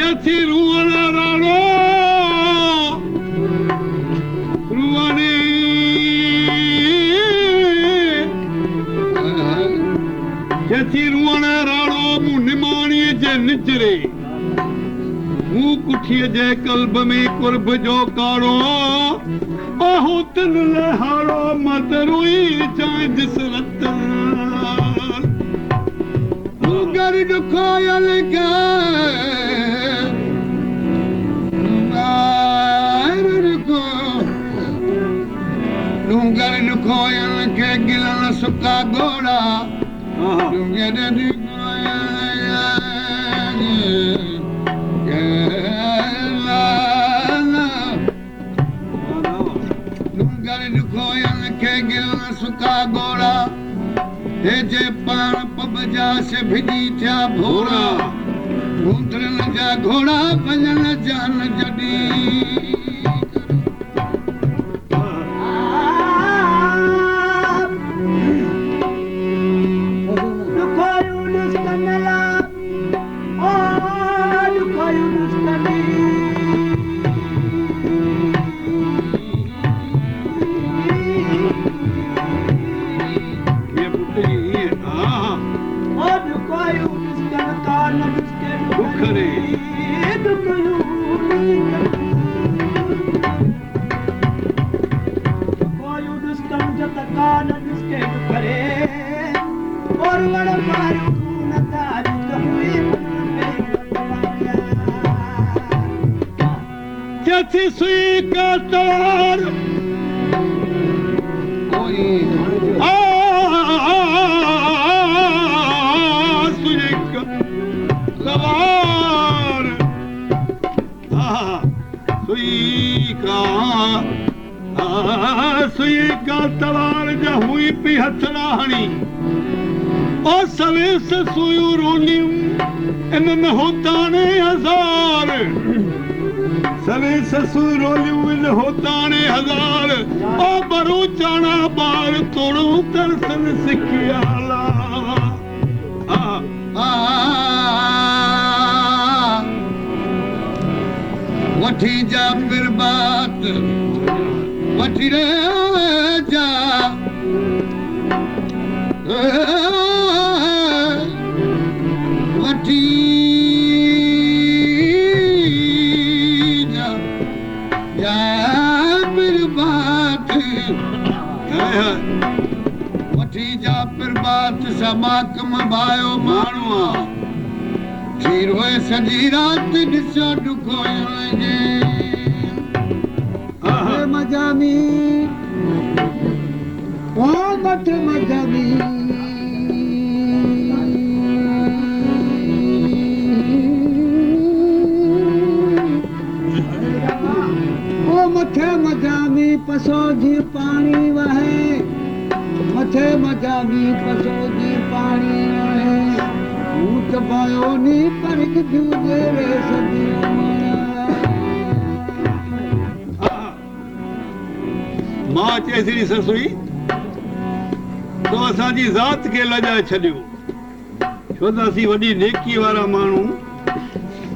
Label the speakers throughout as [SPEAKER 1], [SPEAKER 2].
[SPEAKER 1] चथी रुआना राणो रुआने चथी रुआना राणो मु निमाणी जे निचरे मु कुठीअ जे कल्ब में कुर्ब जो कारो आहो तन लहारो मत रोई चाहे दिस रतन मुगर दुखोयल के Nungar dukoyan ke gilan suka goda Nungar dukoyan ke gilan suka goda हे जे पाण पबजा से भिजी थिया भोरा घूंटरन जा घोड़ा वञण जान जडी Jati sui katar sui katar sui katar ja hui pi hatrani o save se suyu rolim en hotane hazar सवे ससुरोलियूं इन होताने हजार ओ बरू चाणा बार तोड़ू तरसन सिखियाला वठी जा फिर बात वठी रे जा वठी वठी जा फिर बात समाकम भायो माण्हू खीर होए सॼी राति ॾिसो ॾुखो मजामी ओ मत मजामी मथे मजामी पसो जी पानी वहे मथे मजामी पसो जी पानी वहे ऊट पायो नी परख जूजे रे सदियों मां चेसरी ससुई तो असांजी ज़ात खे लॼाए छॾियो छो त असीं वॾी नेकी वारा माण्हू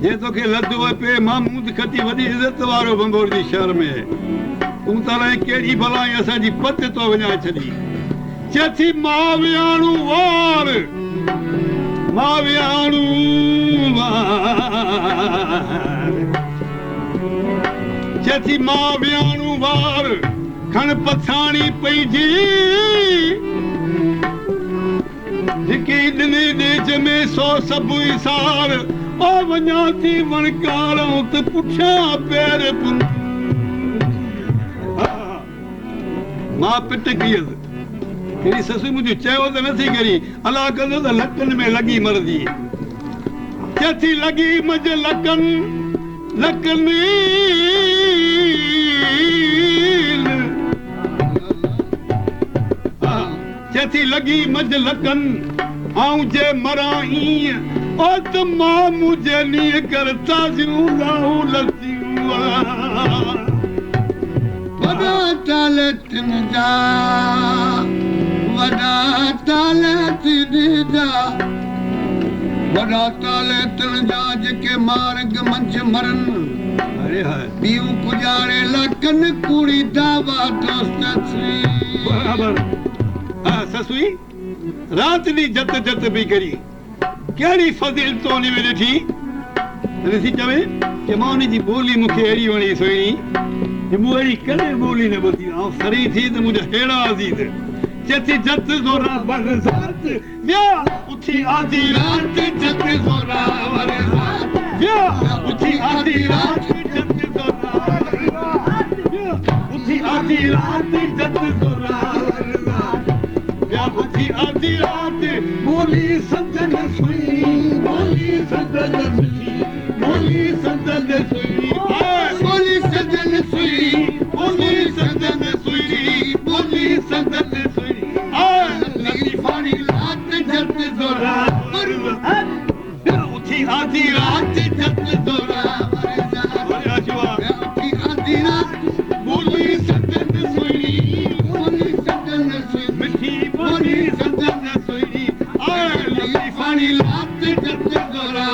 [SPEAKER 1] जे तोखे लद पे महमूद खटी वॾी इज़त वारो बंगोर जी शहर में तूं तारा कहिड़ी भलाई असांजी पत तो वञाए छॾी चथी मां वियाणू वार चथी मां वियाणू वार खण पछाणी पइजी हिकी ॾिनी ॾेज में सो सभु इसार ओ वञा थी वणकारूं त पुठियां पैर मां पिट कयसि कहिड़ी ससु मुंहिंजो चयो त नथी करी अला कंदो त लकनि में लॻी मरदी चथी लॻी मज लकनि चथी लॻी मज लकनि आऊं जे मरां ईअं ओ त मां मुंहिंजे नीअ कर ताज़ियूं लाहूं लसियूं वॾा तालतन जा वॾा तालत जा
[SPEAKER 2] वॾा ताले तणजाज के मार्ग मंझ मरन
[SPEAKER 1] अरे हाय
[SPEAKER 2] बियूं पुजारे लखन कुड़ी दावा दोस्त थी
[SPEAKER 1] बराबर हाँ ससुई रात दी जत जत भी करी केड़ी फजील तो ने में ॾिठी ॾिसी चवे कि मां उन जी ॿोली मूंखे अहिड़ी वणी सुहिणी कि मूं अहिड़ी कॾहिं ॿोली न ॿुधी ऐं सरी थी त मुंहिंजा अहिड़ा अज़ीज़ चेती जत ज़ोरा बरसात व्या उथी आधी रात जत ज़ोरा बरसात व्या उथी आधी रात जत ज़ोरा बरसात व्या उथी आधी रात जत ज़ोरा बरसात व्या उथी आधी रात बोली सजन सुई बोली सजन मिठी बोली सजन सुई बोली सजन सुई बोली सजन सुई बोली सजन सुई लतीफानी रात जत ज़ोरा उथी आधी रात जत ज़ोरा उथी आधी रात बोली सजन सुई बोली सजन सुई मिठी बोली सजन सुई लतीफानी रात जत ज़ोरा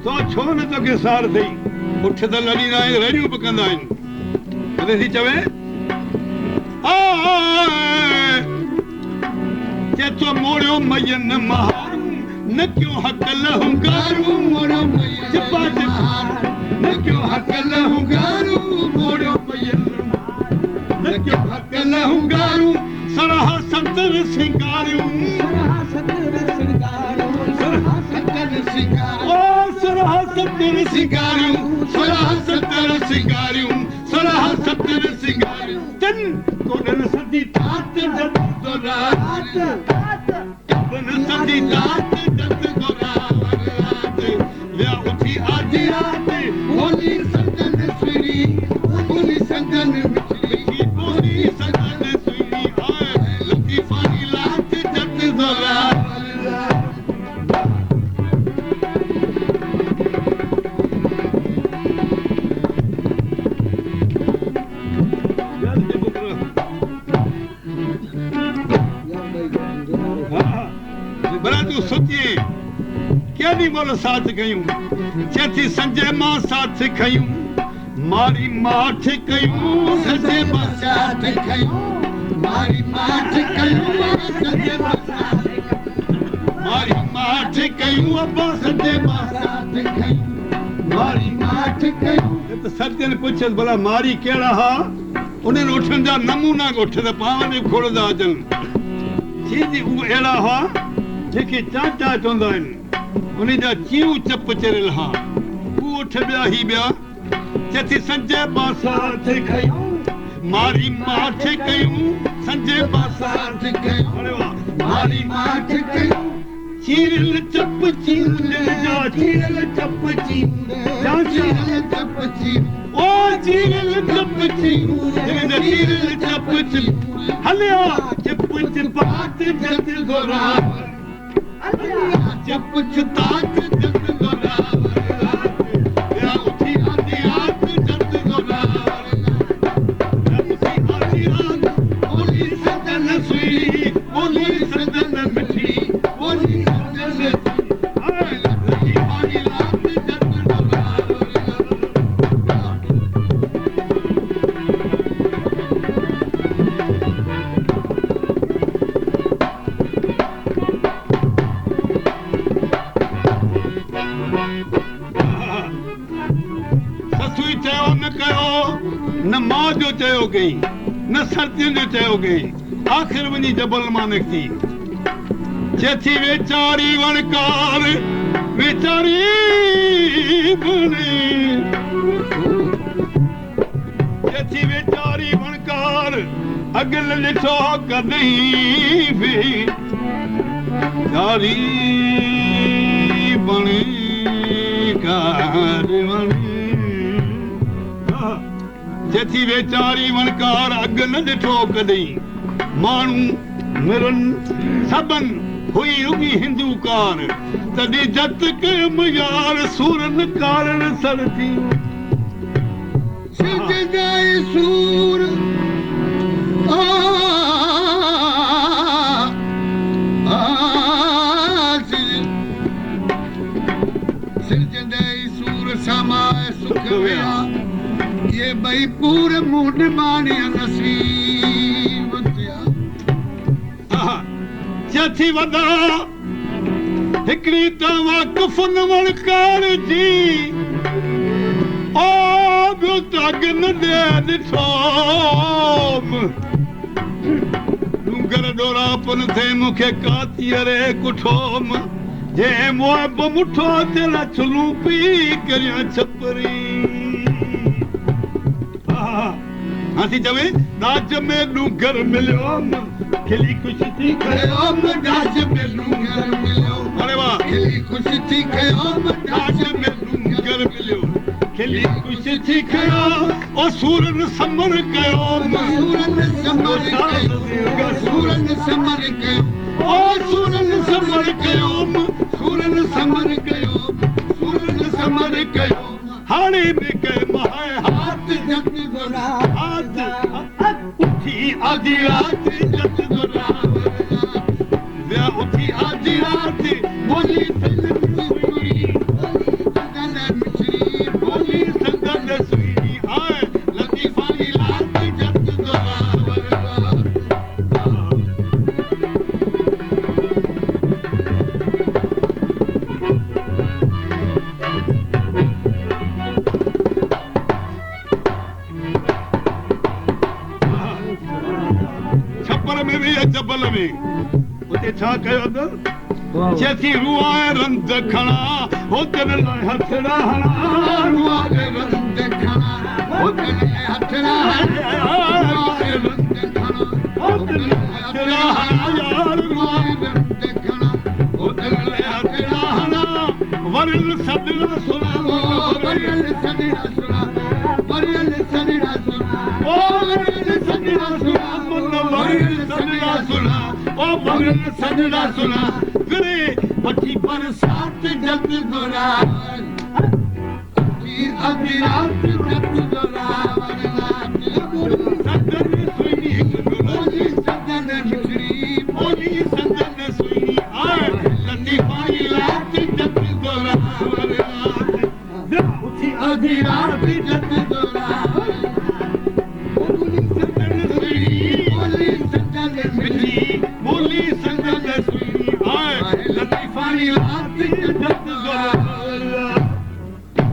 [SPEAKER 1] तो छो न तो के सार थई उठ त लड़ींदा आहिनि रेडियो बि कंदा आहिनि कॾहिं थी चवे चेतो मोड़ियो मयन महारू न क्यों हक़ लहूंगारू मोड़ियो चिपा चिपा न क्यों हक़ लहूंगारू मोड़ियो मयन न क्यों हक़ लहूंगारू सराह सतर सिंगारू सराह सतर सिंगारू सराह सतर सिंगारू सराह सतर सिंगारू सराह सतर सिंगारू सराह सतर सिंगारू तन कोडन सदी तात जत दोरात कोडन सदी तात जत दोरात व्या उठी आधी रात बोली सजन सुई बोली सजन मिठी बोली सजन सुई लतीफानी रात जत दोरात केॾी महिल साथ कयूं चेती संजय मां साथ कयूं मारी माठ कयूं संजय मां साथ कयूं मारी माठ कयूं संजय मां साथ मारी माठ कयूं अब्बा संजय मां साथ कयूं मारी माठ कयूं त सत्यन पुछस भला मारी कहिड़ा हा उन्हनि उठनि जा नमूना ॻोठ त पाण में खोड़ंदा अचनि चीजी उहे अहिड़ा हुआ जेके चाचा चवंदा आहिनि उन जा चियूं चप चरियल हा हू उठ ॿिया ही ॿिया चेती संजय बासाथ कयूं मारी माठ कयूं संजय बासाथ कयूं मारी माठ कयूं चीरल चप चीरल जा चीरल चप चीरल चप ओ चीरल चप चीरल चप हलिया चप चपात जत गोरा चप चतात जत गोरा या उठी आधी रात जत गोरा उठी आधी रात बोली सजन सुई बोली सजन मिठी बोली सजन लतीफानी रात जत गोरा न मां जो चयो कई न सर्दियुनि जो चयो कई आख़िर वञी जबल मां निकिती चेती वेचारी वणकार वेचारी चेती वेचारी वणकार अगल ॾिठो कॾहिं बि चारी वणकार जेथी वेचारी वणकार अग न ॾिठो कॾहिं माण्हू मिरनि सभनि हुई रुगी हिंदूकार तॾहिं जत कयम यार सूरनि कारण सर थी
[SPEAKER 2] सिजदाई सूर सिजदाई सूर समाए सुख विया ये भई पूरे मूड माने नसीब थिया
[SPEAKER 1] जथी वॾा हिकिड़ी तव्हां कुफन वणकार जी ओ ॿियो तग न ॾिठो डूंगर ॾोरापन थे मूंखे कातीअ रे कुठोम जे मोहब मुठो दिल छुलूं पी करियां छपरी हाथी चवे नाच में डूंगर मिलियो खिली ख़ुशि थी
[SPEAKER 2] कयो नाच में डूंगर मिलियो
[SPEAKER 1] अरे वाह
[SPEAKER 2] खिली ख़ुशि थी कयो
[SPEAKER 1] नाच में डूंगर मिलियो खिली ख़ुशि थी कयो ओ सूरन समर कयो
[SPEAKER 2] सूरन समर कयो सूरन समर कयो
[SPEAKER 1] ओ सूरन समर कयो
[SPEAKER 2] सूरन समर कयो सूरन समर कयो
[SPEAKER 1] हाणे बि कयो महाए
[SPEAKER 2] हाथ जग गोरा
[SPEAKER 1] हाथ उठी आधी रात जत गोरा वे उठी आधी रात बोली जबल में उते छा कयो त चेथी रुआए रंद खणा हो तन लाइ हथड़ा हणा
[SPEAKER 2] रुआए रंद खणा हो तन लाइ हथड़ा रुआए रंद खणा हो तन लाइ हथड़ा यार रुआए रंद खणा हो तन लाइ हथड़ा हणा
[SPEAKER 1] वरल सदड़ा सुना
[SPEAKER 2] वरल सदड़ा सुना वरल सदड़ा सुना
[SPEAKER 1] ओ वरल सदड़ा सुना वरल सदड़ा सुना ओ वरल सदड़ा सुना फिरे वठी पर साथ जग गोरा
[SPEAKER 2] अभी रात जग गोरा
[SPEAKER 1] सदन सुई
[SPEAKER 2] बोली सदन मिठड़ी
[SPEAKER 1] बोली सदन सुई आए लतीफाई रात जग गोरा उठी आधी रात जग गोरा बोली संगत सुई आए लतीफाई रात जग